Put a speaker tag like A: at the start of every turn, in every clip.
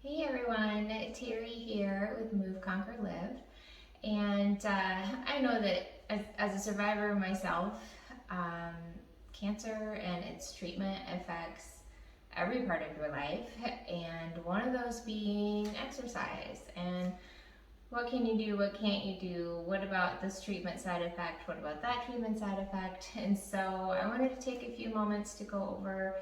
A: Hey everyone, Terry here with Move, Conquer, Live. And I know that as a survivor myself, um, cancer and its treatment affects every part of your life, and one of those being exercise. And what can you do? What can't you do? What about this treatment side effect? What about that treatment side effect? And so I wanted to take a few moments to go over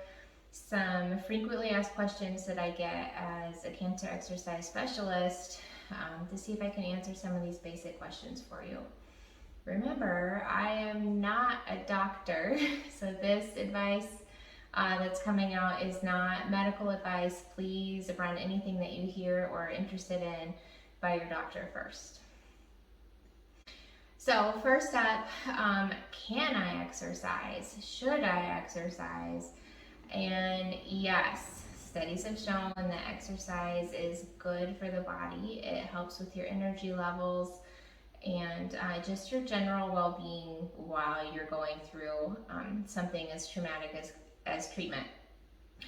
A: some frequently asked questions that I get as a cancer exercise specialist to see if I can answer some of these basic questions for you. Remember, I am not a doctor, so this advice that's coming out is not medical advice. Please run anything that you hear or are interested in by your doctor first. So, first up, can I exercise? Should I exercise? And yes, studies have shown that exercise is good for the body. It helps with your energy levels and just your general well-being while you're going through something as traumatic as treatment.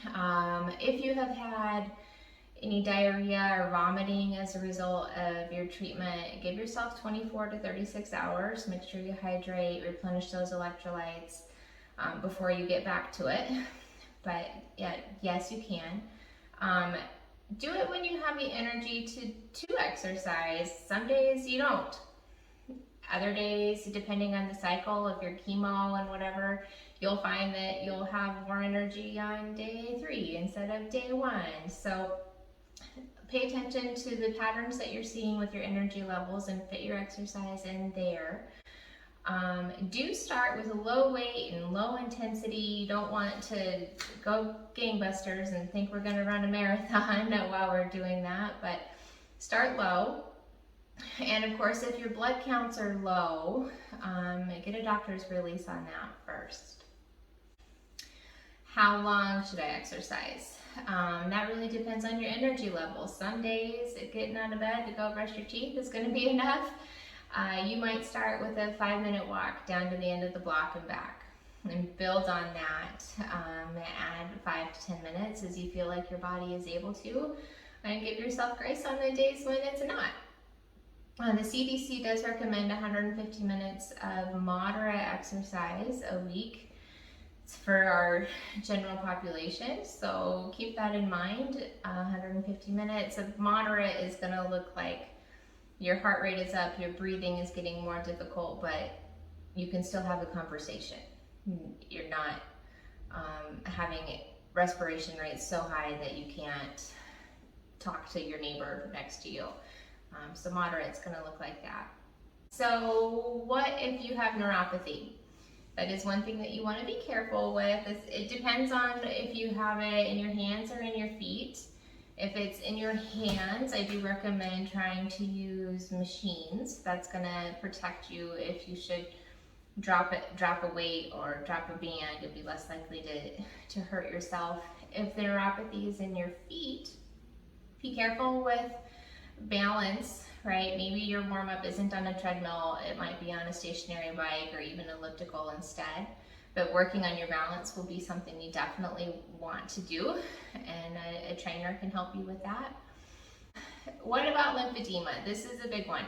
A: If you have had any diarrhea or vomiting as a result of your treatment, give yourself 24 to 36 hours. Make sure you hydrate, replenish those electrolytes before you get back to it. But yeah, yes, you can. Do it when you have the energy to exercise. Some days you don't. Other days, depending on the cycle of your chemo and whatever, you'll find that you'll have more energy on day 3 instead of day 1. So pay attention to the patterns that you're seeing with your energy levels and fit your exercise in there. Do start with a low weight and low intensity. You don't want to go gangbusters and think we're going to run a marathon while we're doing that, but start low. And of course, if your blood counts are low, get a doctor's release on that first. How long should I exercise? That really depends on your energy level. Some days getting out of bed to go brush your teeth is going to be enough. You might start with a 5-minute walk down to the end of the block and back and build on that. Add 5 to 10 minutes as you feel like your body is able to, and give yourself grace on the days when it's not. The CDC does recommend 150 minutes of moderate exercise a week for our general population, so keep that in mind. 150 minutes of moderate is going to look like your heart rate is up, your breathing is getting more difficult, but you can still have a conversation. You're not having respiration rates so high that you can't talk to your neighbor next to you. So moderate's going to look like that. So what if you have neuropathy? That is one thing that you want to be careful with. It depends on if you have it in your hands or in your feet. If it's in your hands, I do recommend trying to use machines. That's going to protect you if you should drop a weight or drop a band. You'll be less likely to hurt yourself. If the neuropathy is in your feet, be careful with balance, right? Maybe your warm-up isn't on a treadmill. It might be on a stationary bike or even elliptical instead. But working on your balance will be something you definitely want to do, and a trainer can help you with that. What about lymphedema? This is a big one.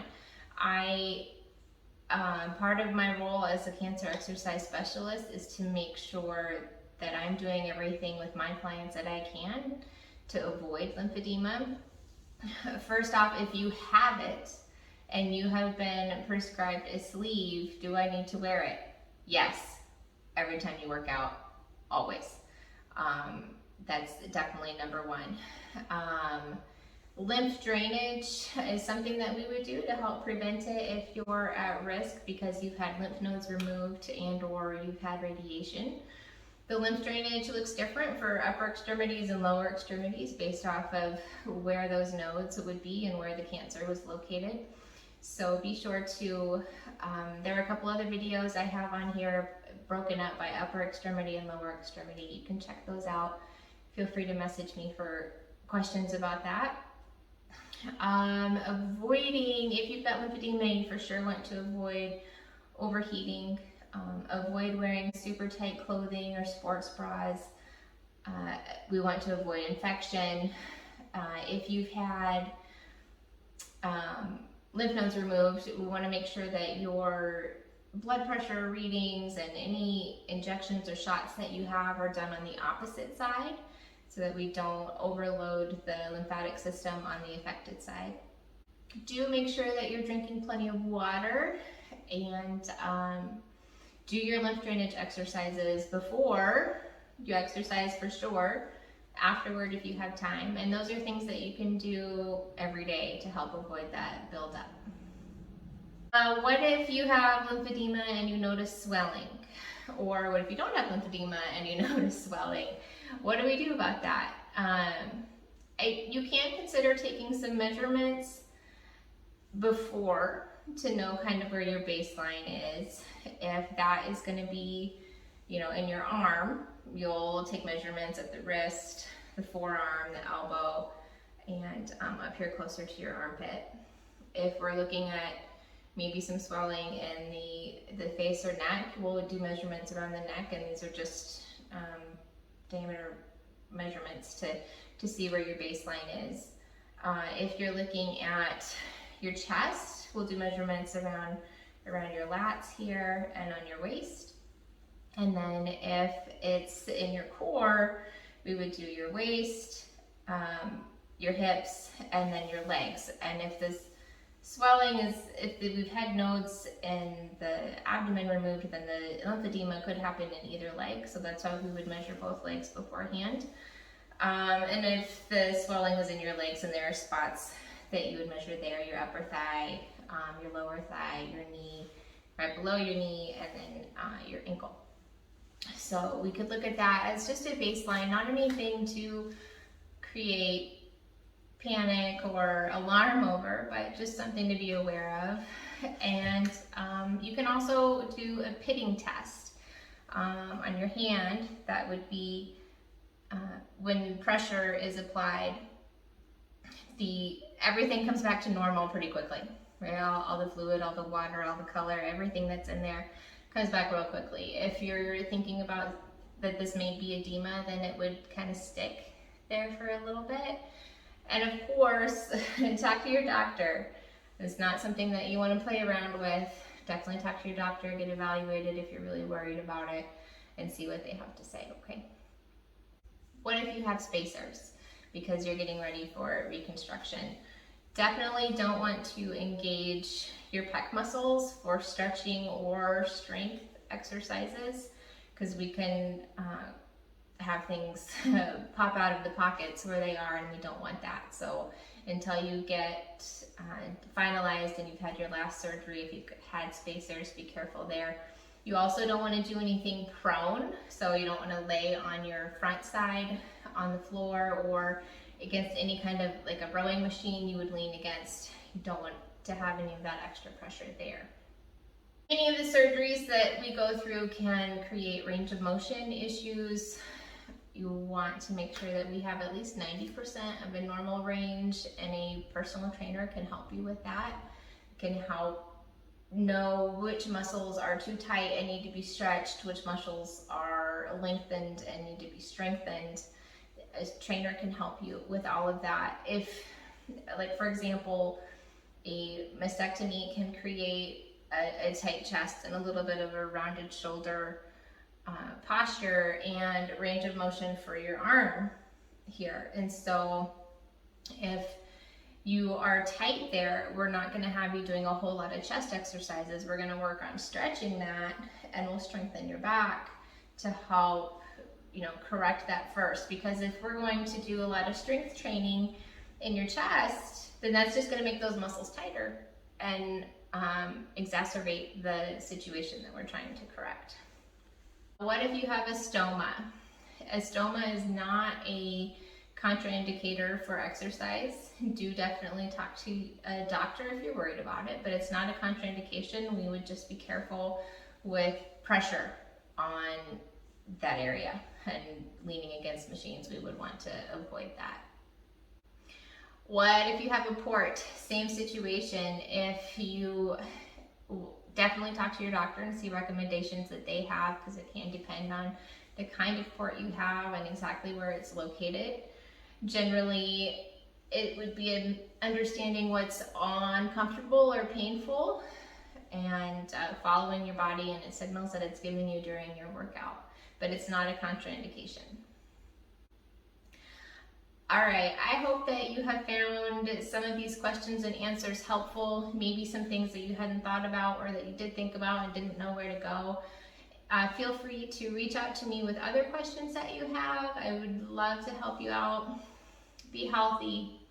A: Part of my role as a cancer exercise specialist is to make sure that I'm doing everything with my clients that I can to avoid lymphedema. First off, if you have it and you have been prescribed a sleeve, do I need to wear it? Yes. Every time you work out, always. That's definitely number one. Lymph drainage is something that we would do to help prevent it if you're at risk because you've had lymph nodes removed and or you've had radiation. The lymph drainage looks different for upper extremities and lower extremities based off of where those nodes would be and where the cancer was located. So be sure to, there are a couple other videos I have on here broken up by upper extremity and lower extremity. You can check those out. Feel free to message me for questions about that. Avoiding, if you've got lymphedema, you for sure want to avoid overheating. Avoid wearing super tight clothing or sports bras. We want to avoid infection. If you've had lymph nodes removed, we want to make sure that your blood pressure readings and any injections or shots that you have are done on the opposite side so that we don't overload the lymphatic system on the affected side. Do make sure that you're drinking plenty of water, and do your lymph drainage exercises before you exercise for sure, afterward if you have time, and those are things that you can do every day to help avoid that buildup. What if you have lymphedema and you notice swelling? Or what if you don't have lymphedema and you notice swelling? What do we do about that? You can consider taking some measurements before to know kind of where your baseline is. If that is going to be, in your arm, you'll take measurements at the wrist, the forearm, the elbow, and up here closer to your armpit. If we're looking at maybe some swelling in the face or neck, we'll do measurements around the neck, and these are just diameter measurements to see where your baseline is. If you're looking at your chest, we'll do measurements around your lats here and on your waist. And then if it's in your core, we would do your waist, your hips, and then your legs. And if this swelling if we've had nodes in the abdomen removed, then the lymphedema could happen in either leg. So that's why we would measure both legs beforehand. And if the swelling was in your legs, and there are spots that you would measure there, your upper thigh, your lower thigh, your knee, right below your knee, and then your ankle. So we could look at that as just a baseline, not anything to create panic or alarm over, but just something to be aware of. And you can also do a pitting test on your hand. That would be when pressure is applied, everything comes back to normal pretty quickly. Right? All the fluid, all the water, all the color, everything that's in there comes back real quickly. If you're thinking about that this may be edema, then it would kind of stick there for a little bit. And of course, talk to your doctor. It's not something that you want to play around with. Definitely talk to your doctor, get evaluated if you're really worried about it, and see what they have to say, okay? What if you have spacers because you're getting ready for reconstruction? Definitely don't want to engage your pec muscles for stretching or strength exercises, because we can have things pop out of the pockets where they are, and we don't want that. So until you get finalized and you've had your last surgery, if you've had spacers, be careful there. You also don't want to do anything prone, so you don't want to lay on your front side on the floor or against any kind of like a rowing machine you would lean against. You don't want to have any of that extra pressure there. Any of the surgeries that we go through can create range of motion issues. You want to make sure that we have at least 90% of a normal range, and a personal trainer can help you with that. Can help know which muscles are too tight and need to be stretched, which muscles are lengthened and need to be strengthened. A trainer can help you with all of that. If, like for example, a mastectomy can create a tight chest and a little bit of a rounded shoulder posture and range of motion for your arm here. And so if you are tight there, we're not going to have you doing a whole lot of chest exercises. We're going to work on stretching that, and we'll strengthen your back to help correct that first. Because if we're going to do a lot of strength training in your chest, then that's just going to make those muscles tighter and exacerbate the situation that we're trying to correct. What if you have a stoma? A stoma is not a contraindicator for exercise. Do definitely talk to a doctor if you're worried about it, but it's not a contraindication. We would just be careful with pressure on that area, and leaning against machines. We would want to avoid that. What if you have a port? Same situation. If you definitely talk to your doctor and see recommendations that they have, because it can depend on the kind of port you have and exactly where it's located. Generally, it would be understanding what's uncomfortable or painful, and following your body and its signals that it's giving you during your workout, but it's not a contraindication. All right, I hope that you have found some of these questions and answers helpful, maybe some things that you hadn't thought about or that you did think about and didn't know where to go. Feel free to reach out to me with other questions that you have. I would love to help you out. Be healthy.